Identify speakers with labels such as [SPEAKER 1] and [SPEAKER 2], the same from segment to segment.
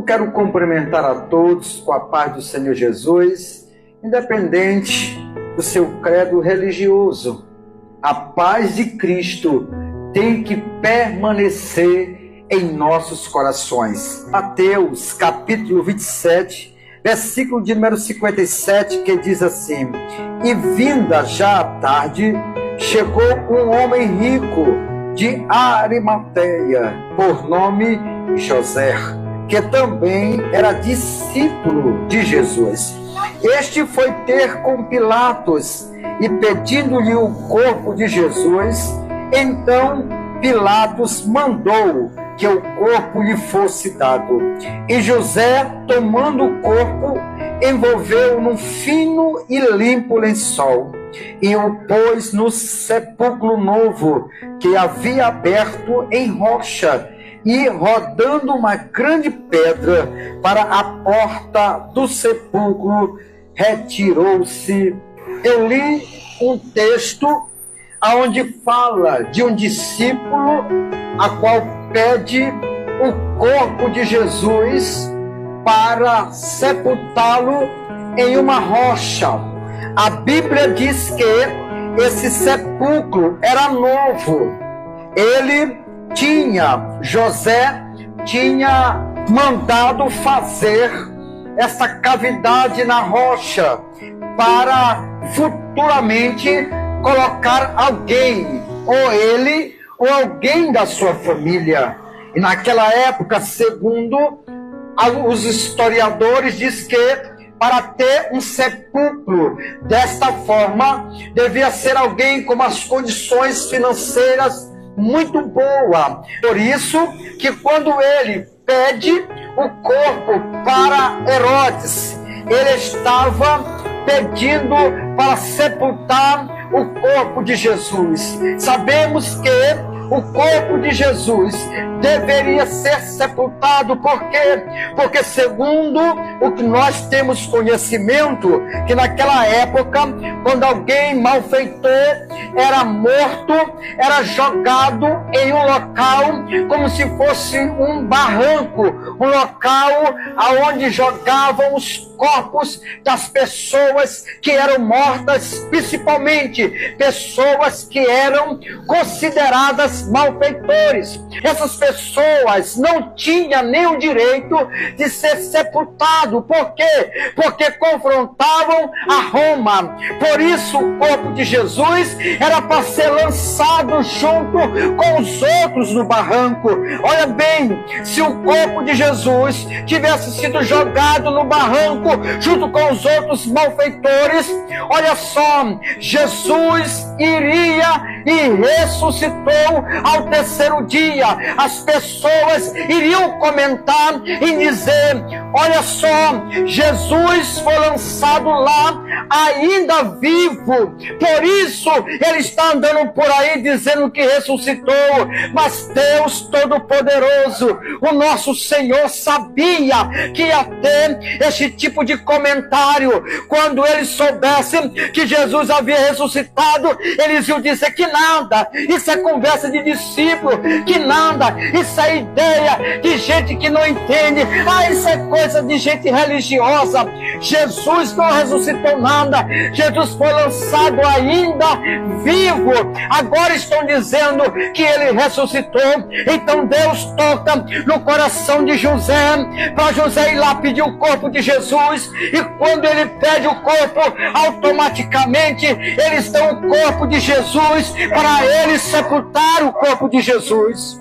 [SPEAKER 1] quero cumprimentar a todos com a paz do Senhor Jesus, independente do seu credo religioso. A paz de Cristo tem que permanecer em nossos corações. Mateus, capítulo 27, versículo de número 57, que diz assim: E vinda já a tarde, chegou um homem rico de Arimateia, por nome José, que também era discípulo de Jesus. Este foi ter com Pilatos e pedindo-lhe o corpo de Jesus. Então Pilatos mandou que o corpo lhe fosse dado. E José, tomando o corpo, envolveu num fino e limpo lençol e o pôs no sepulcro novo que havia aberto em rocha, e rodando uma grande pedra para a porta do sepulcro, retirou-se. Eu li um texto onde fala de um discípulo a qual pede o corpo de Jesus para sepultá-lo em uma rocha. A Bíblia diz que esse sepulcro era novo. José tinha mandado fazer essa cavidade na rocha para futuramente colocar alguém, ou ele, ou alguém da sua família. E naquela época, segundo os historiadores, diz que para ter um sepulcro desta forma, devia ser alguém com as condições financeiras muito boa. Por isso que quando ele pede o corpo para Herodes, ele estava pedindo para sepultar o corpo de Jesus. Sabemos que o corpo de Jesus deveria ser sepultado. Por quê? Porque segundo o que nós temos conhecimento, que naquela época, quando alguém malfeitor era morto, era jogado em um local como se fosse um barranco, um local aonde jogavam os corpos das pessoas que eram mortas, principalmente pessoas que eram consideradas malfeitores. Essas pessoas não tinham nem o direito de ser sepultado. Por quê? Porque confrontavam a Roma. Por isso o corpo de Jesus era para ser lançado junto com os outros no barranco. Olha bem, se o corpo de Jesus tivesse sido jogado no barranco junto com os outros malfeitores, olha só, Jesus iria e ressuscitou ao terceiro dia. As pessoas iriam comentar e dizer: olha só, Jesus foi lançado lá ainda vivo, por isso ele está andando por aí dizendo que ressuscitou. Mas Deus Todo-Poderoso, o nosso Senhor, sabia que ia ter este tipo de comentário. Quando eles soubessem que Jesus havia ressuscitado, eles iam dizer que nada, isso é conversa de discípulo, que nada, isso é ideia de gente que não entende, isso é coisa de gente religiosa. Jesus não ressuscitou nada, Jesus foi lançado ainda vivo. Agora estão dizendo que ele ressuscitou. Então Deus toca no coração de José, para José ir lá pedir o corpo de Jesus, e quando ele pede o corpo, automaticamente eles dão o corpo de Jesus para ele sepultar o corpo de Jesus.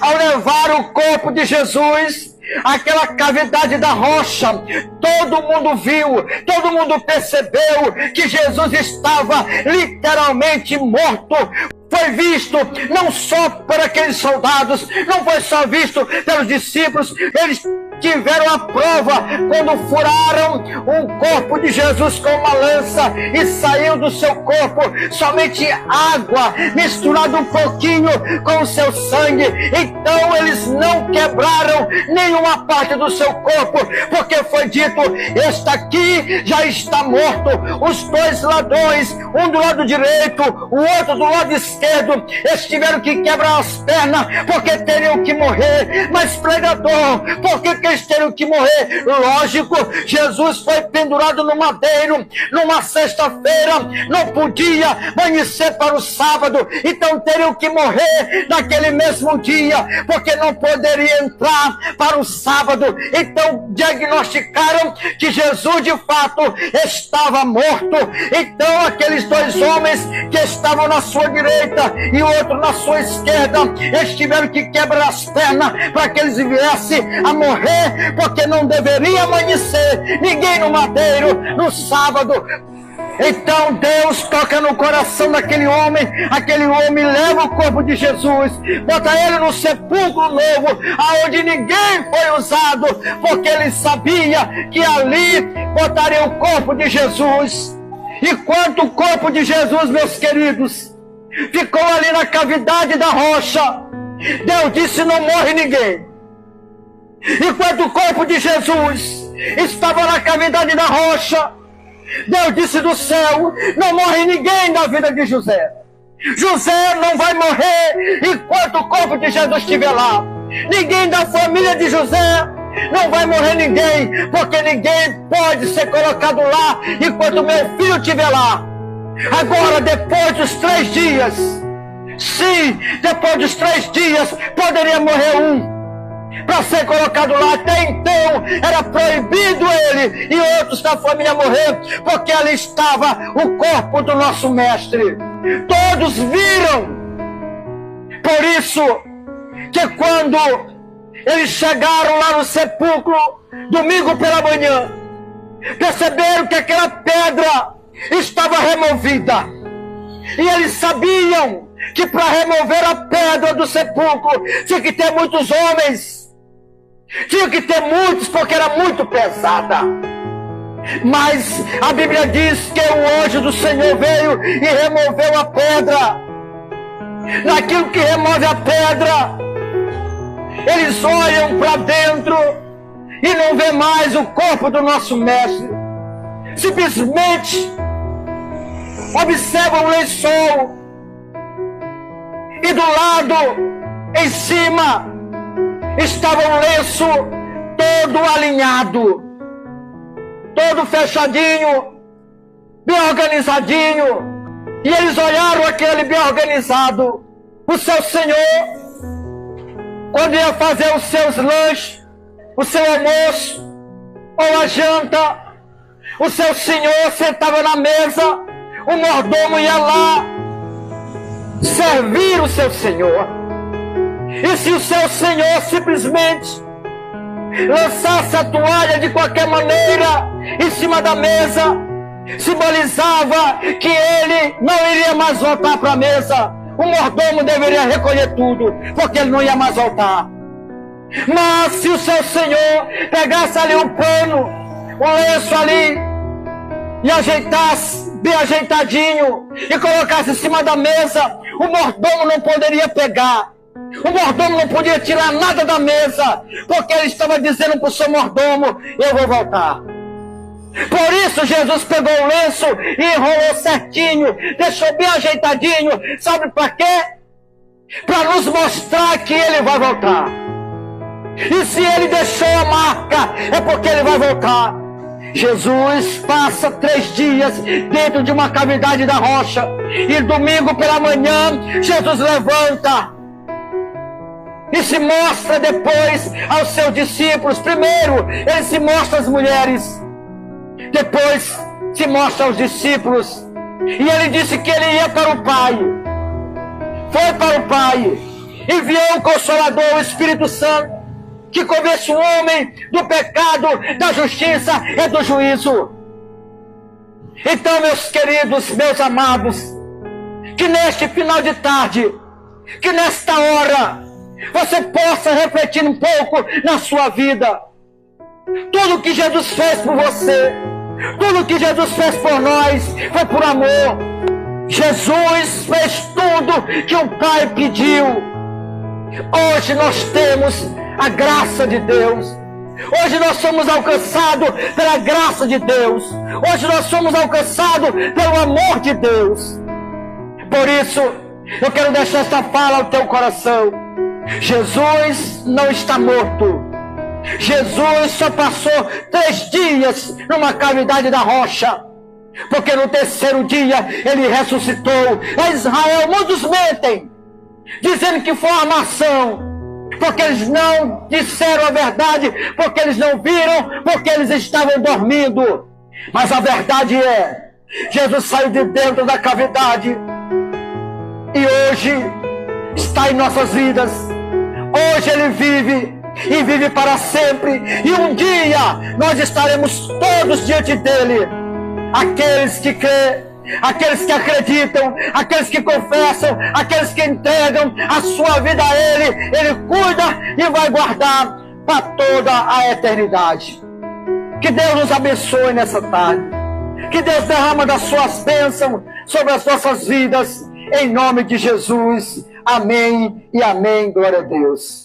[SPEAKER 1] Ao levar o corpo de Jesus, aquela cavidade da rocha, todo mundo viu, todo mundo percebeu que Jesus estava literalmente morto. Foi visto não só por aqueles soldados, não foi só visto pelos discípulos. Eles tiveram a prova quando furaram o corpo de Jesus com uma lança e saiu do seu corpo somente água misturada um pouquinho com o seu sangue. Então eles não quebraram nenhuma parte do seu corpo, porque foi dito: este aqui já está morto. Os dois ladrões, um do lado direito, o outro do lado esquerdo, eles tiveram que quebrar as pernas porque teriam que morrer. Mas pregador, por que eles teriam que morrer. Lógico, Jesus foi pendurado no madeiro numa sexta-feira, não podia amanhecer para o sábado, então teriam que morrer naquele mesmo dia, porque não poderia entrar para o sábado. Então diagnosticaram que Jesus de fato estava morto. Então aqueles dois homens que estavam na sua direita e o outro na sua esquerda, eles tiveram que quebrar as pernas para que eles viessem a morrer, porque não deveria amanhecer ninguém no madeiro no sábado. Então Deus toca no coração daquele homem, aquele homem leva o corpo de Jesus, bota ele no sepulcro novo, aonde ninguém foi usado, porque ele sabia que ali botaria o corpo de Jesus. Enquanto o corpo de Jesus, meus queridos, ficou ali na cavidade da rocha, Deus disse: não morre ninguém. Enquanto o corpo de Jesus estava na cavidade da rocha, Deus disse do céu: não morre ninguém da vida de José. José não vai morrer enquanto o corpo de Jesus estiver lá. Ninguém da família de José não vai morrer, ninguém, porque ninguém pode ser colocado lá enquanto meu filho estiver lá. Agora, depois dos 3 dias, sim, depois dos 3 dias, poderia morrer um para ser colocado lá. Até então era proibido ele e outros da família morrer, porque ali estava o corpo do nosso mestre. Todos viram. Por isso que quando eles chegaram lá no sepulcro domingo pela manhã, perceberam que aquela pedra estava removida, e eles sabiam que para remover a pedra do sepulcro tinha que ter muitos homens. Tinha que ter muitos, porque era muito pesada. Mas a Bíblia diz que o anjo do Senhor veio e removeu a pedra. Naquilo que remove a pedra, eles olham para dentro e não vê mais o corpo do nosso mestre. Simplesmente observam o lençol, e do lado, em cima, estava um lenço todo alinhado, todo fechadinho, bem organizadinho. E eles olharam aquele bem organizado. O seu Senhor, quando ia fazer os seus lanches, o seu almoço ou a janta, o seu Senhor sentava na mesa, o mordomo ia lá servir o seu Senhor. E se o seu Senhor simplesmente lançasse a toalha de qualquer maneira em cima da mesa, simbolizava que ele não iria mais voltar para a mesa. O mordomo deveria recolher tudo, porque ele não ia mais voltar. Mas se o seu Senhor pegasse ali um pano, um lenço ali, e ajeitasse bem ajeitadinho e colocasse em cima da mesa, o mordomo não poderia pegar. O mordomo não podia tirar nada da mesa, porque ele estava dizendo para o seu mordomo: eu vou voltar. Por isso Jesus pegou o lenço e enrolou certinho, deixou bem ajeitadinho. Sabe para quê? Para nos mostrar que ele vai voltar. E se ele deixou a marca, é porque ele vai voltar. Jesus passa 3 dias dentro de uma cavidade da rocha, e domingo pela manhã Jesus levanta e se mostra depois aos seus discípulos. Primeiro ele se mostra às mulheres, depois se mostra aos discípulos, e ele disse que ele ia para o Pai. Foi para o Pai, enviou o Consolador, o Espírito Santo, que convence o homem do pecado, da justiça e do juízo. Então, meus queridos, meus amados, que neste final de tarde, que nesta hora, você possa refletir um pouco na sua vida. Tudo que Jesus fez por você, tudo que Jesus fez por nós, foi por amor. Jesus fez tudo que o Pai pediu. Hoje nós temos a graça de Deus. Hoje nós somos alcançados pela graça de Deus. Hoje nós somos alcançados pelo amor de Deus. Por isso, eu quero deixar esta fala ao teu coração. Jesus não está morto. Jesus só passou 3 dias numa cavidade da rocha, porque no terceiro dia ele ressuscitou. Em Israel muitos mentem, dizendo que foi uma armação, porque eles não disseram a verdade, porque eles não viram, porque eles estavam dormindo. Mas a verdade é, Jesus saiu de dentro da cavidade e hoje está em nossas vidas. Hoje ele vive e vive para sempre, e um dia nós estaremos todos diante dele. Aqueles que crêem, aqueles que acreditam, aqueles que confessam, aqueles que entregam a sua vida a ele, ele cuida e vai guardar para toda a eternidade. Que Deus nos abençoe nessa tarde, que Deus derrama das suas bênçãos sobre as nossas vidas, em nome de Jesus. Amém e amém. Glória a Deus.